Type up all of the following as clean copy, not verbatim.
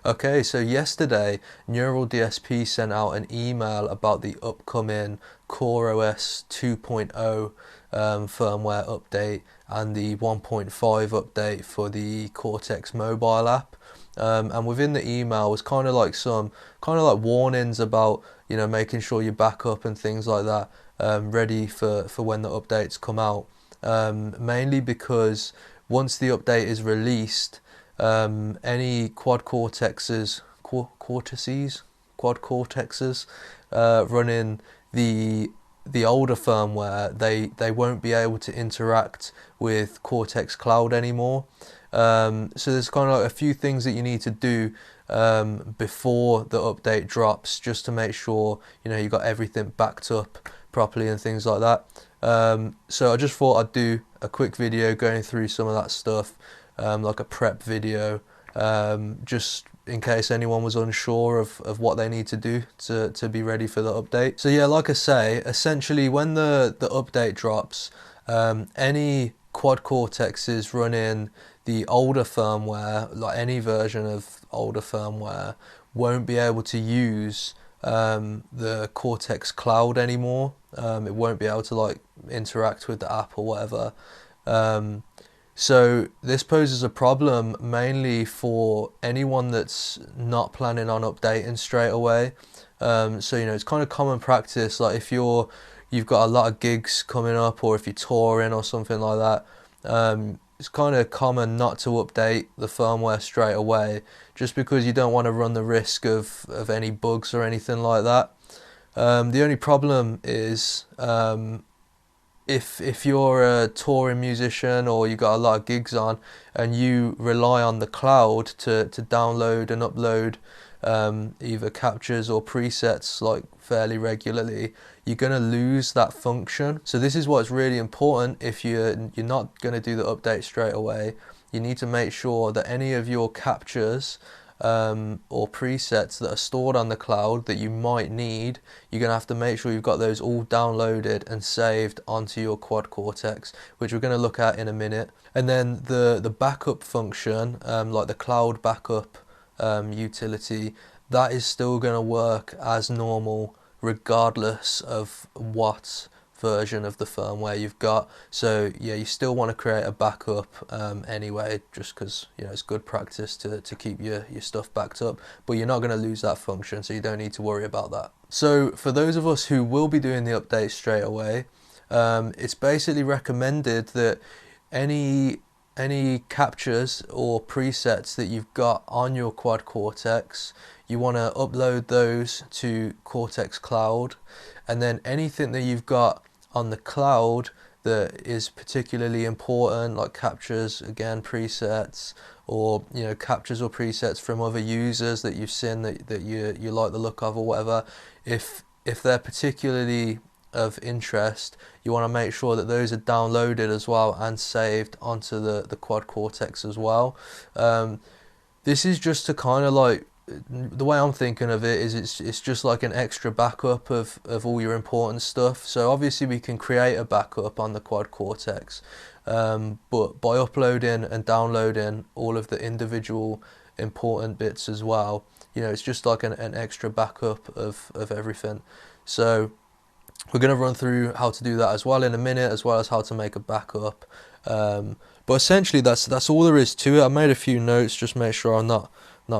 Okay, so yesterday, Neural DSP sent out an email about the upcoming CorOS 2.0 firmware update and the 1.5 update for the Cortex mobile app. And within the email was kind of like some kind of like warnings about, making sure you back up and things like that, ready for when the updates come out. Mainly because once the update is released, any quad cortexes running the older firmware, they won't be able to interact with Cortex Cloud anymore. So there's kind of like a few things that you need to do before the update drops, just to make sure you got everything backed up properly and things like that. So I just thought I'd do a quick video going through some of that stuff, like a prep video, just in case anyone was unsure of what they need to do to be ready for the update. So yeah, like I say, essentially when the update drops, any quad cortexes running the older firmware, like any version of older firmware, won't be able to use the Cortex Cloud anymore. It won't be able to like interact with the app or whatever. So this poses a problem mainly for anyone that's not planning on updating straight away. So it's kind of common practice, like if you've got a lot of gigs coming up, or if you're touring or something like that, it's kind of common not to update the firmware straight away, just because you don't want to run the risk of any bugs or anything like that. The only problem is if you're a touring musician, or you got a lot of gigs on and you rely on the cloud to download and upload either captures or presets like fairly regularly, you're going to lose that function. So this is what's really important. If you're not going to do the update straight away, you need to make sure that any of your captures or presets that are stored on the cloud that you might need, you're going to have to make sure you've got those all downloaded and saved onto your quad cortex, which we're going to look at in a minute. And then the backup function, like the cloud backup utility, that is still going to work as normal regardless of what version of the firmware you've got. So yeah, you still want to create a backup anyway, just because it's good practice to keep your stuff backed up, but you're not going to lose that function, so you don't need to worry about that. So for those of us who will be doing the update straight away, it's basically recommended that any captures or presets that you've got on your quad cortex, you want to upload those to Cortex Cloud, and then anything that you've got on the cloud that is particularly important, like captures, again, presets, or captures or presets from other users that you've seen that you like the look of or whatever, if they're particularly of interest, you want to make sure that those are downloaded as well and saved onto the quad cortex as well. This is just to kind of like, the way I'm thinking of it is it's just like an extra backup of all your important stuff. So obviously we can create a backup on the quad cortex, but by uploading and downloading all of the individual important bits as well, it's just like an extra backup of everything. So we're going to run through how to do that as well in a minute, as well as how to make a backup. But essentially that's all there is to it. I made a few notes, just make sure I'm not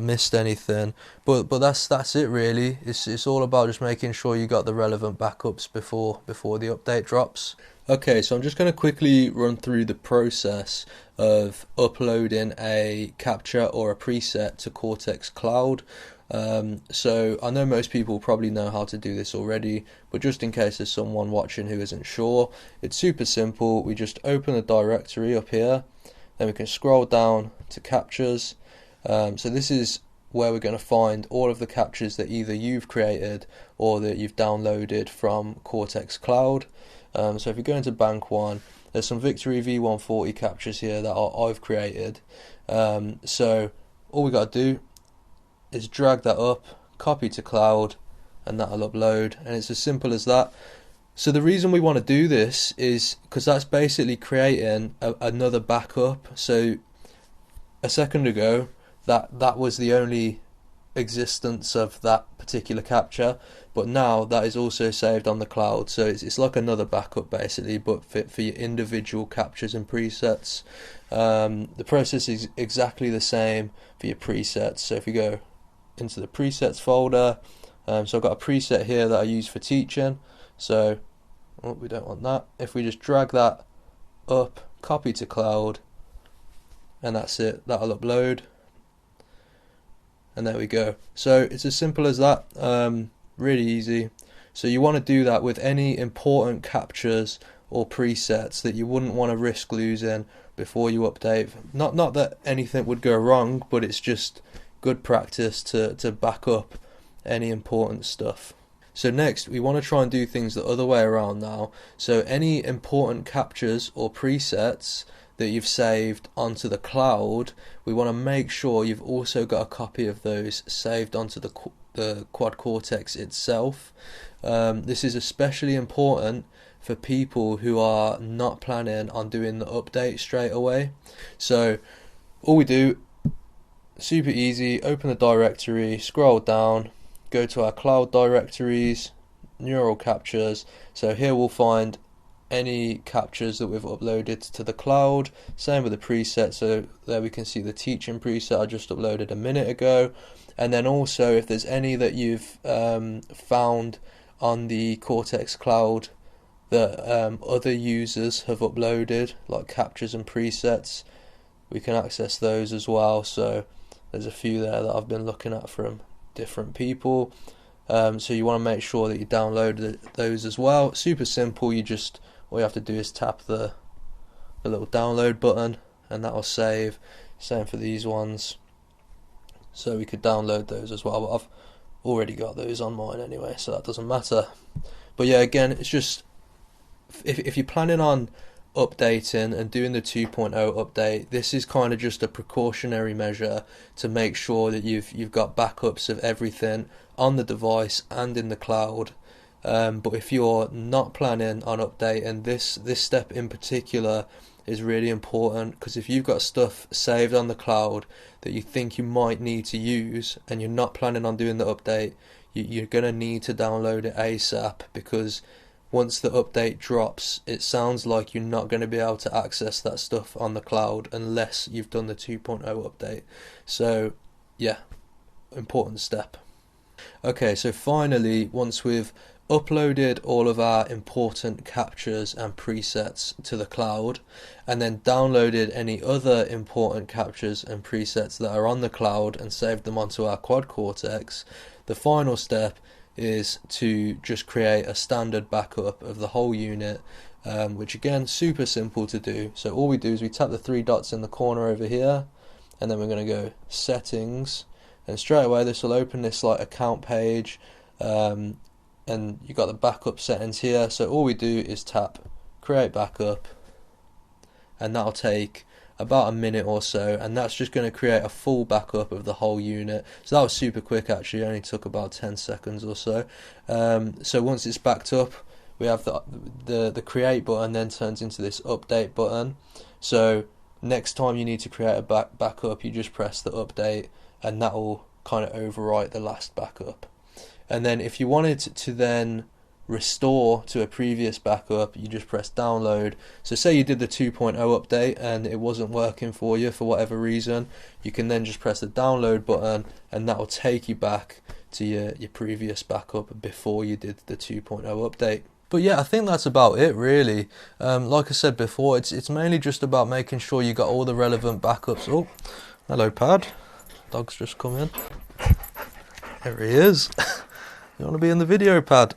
missed anything, but that's it really. It's all about just making sure you got the relevant backups before the update drops. Okay, so I'm just going to quickly run through the process of uploading a capture or a preset to Cortex Cloud. So I know most people probably know how to do this already, but just in case there's someone watching who isn't sure, it's super simple. We just open the directory up here, then we can scroll down to captures. So this is where we're going to find all of the captures that either you've created or that you've downloaded from Cortex Cloud. So if you go into bank one, there's some Victory V140 captures here that I've created. So all we got to do is drag that up, copy to cloud, and that'll upload, and it's as simple as that. So the reason we want to do this is because that's basically creating another backup. So a second ago, that was the only existence of that particular capture, but now that is also saved on the cloud, so it's like another backup basically, but for your individual captures and presets. The process is exactly the same for your presets. So if we go into the presets folder, so I've got a preset here that I use for teaching, so we don't want that. If we just drag that up, copy to cloud, and that's it, that'll upload, and there we go. So it's as simple as that, really easy. So you want to do that with any important captures or presets that you wouldn't want to risk losing before you update. Not that anything would go wrong, but it's just good practice to back up any important stuff. So next we want to try and do things the other way around now. So any important captures or presets that you've saved onto the cloud, we want to make sure you've also got a copy of those saved onto the Quad Cortex itself. This is especially important for people who are not planning on doing the update straight away. So all we do, super easy, open the directory, scroll down, go to our cloud directories, neural captures. So here we'll find any captures that we've uploaded to the cloud, same with the preset. So there we can see the teaching preset I just uploaded a minute ago, and then also if there's any that you've found on the Cortex cloud that other users have uploaded, like captures and presets, we can access those as well. So there's a few there that I've been looking at from different people, so you want to make sure that you download those as well. Super simple, all you have to do is tap the little download button and that will save. Same for these ones, so we could download those as well, but I've already got those on mine anyway, so that doesn't matter. But yeah, again, it's just if you're planning on updating and doing the 2.0 update, this is kind of just a precautionary measure to make sure that you've got backups of everything on the device and in the cloud. But if you're not planning on updating, this step in particular is really important, because if you've got stuff saved on the cloud that you think you might need to use and you're not planning on doing the update, you're going to need to download it ASAP, because once the update drops, it sounds like you're not going to be able to access that stuff on the cloud unless you've done the 2.0 update. So yeah, important step. Okay, so finally, once we've uploaded all of our important captures and presets to the cloud, and then downloaded any other important captures and presets that are on the cloud and saved them onto our Quad Cortex, the final step is to just create a standard backup of the whole unit, which again, super simple to do. So all we do is we tap the three dots in the corner over here, and then we're going to go settings, and straight away this will open this like account page, and you've got the backup settings here. So all we do is tap create backup, and that'll take about a minute or so, and that's just going to create a full backup of the whole unit. So that was super quick actually, it only took about 10 seconds or so. So once it's backed up, we have the create button then turns into this update button. So next time you need to create a backup, you just press the update, and that will kind of overwrite the last backup. And then if you wanted to then restore to a previous backup, you just press download. So say you did the 2.0 update and it wasn't working for you for whatever reason, you can then just press the download button, and that will take you back to your previous backup before you did the 2.0 update. But yeah, I think that's about it really. Like I said before, it's mainly just about making sure you got all the relevant backups. Oh, hello Pad, dog's just come in. There he is. You want to be in the video, Pad?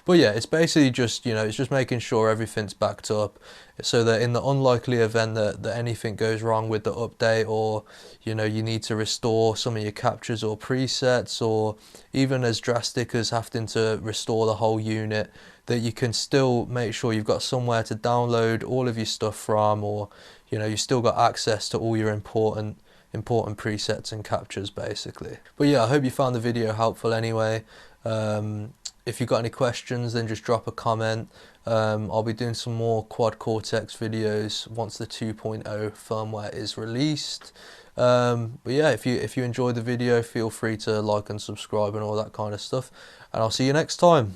But yeah, it's basically just, it's just making sure everything's backed up, so that in the unlikely event that anything goes wrong with the update, or you need to restore some of your captures or presets, or even as drastic as having to restore the whole unit, that you can still make sure you've got somewhere to download all of your stuff from, or you've still got access to all your important presets and captures basically. But yeah, I hope you found the video helpful anyway. If you've got any questions, then just drop a comment. I'll be doing some more Quad Cortex videos once the 2.0 firmware is released. But yeah, if you enjoyed the video, feel free to like and subscribe and all that kind of stuff. And I'll see you next time.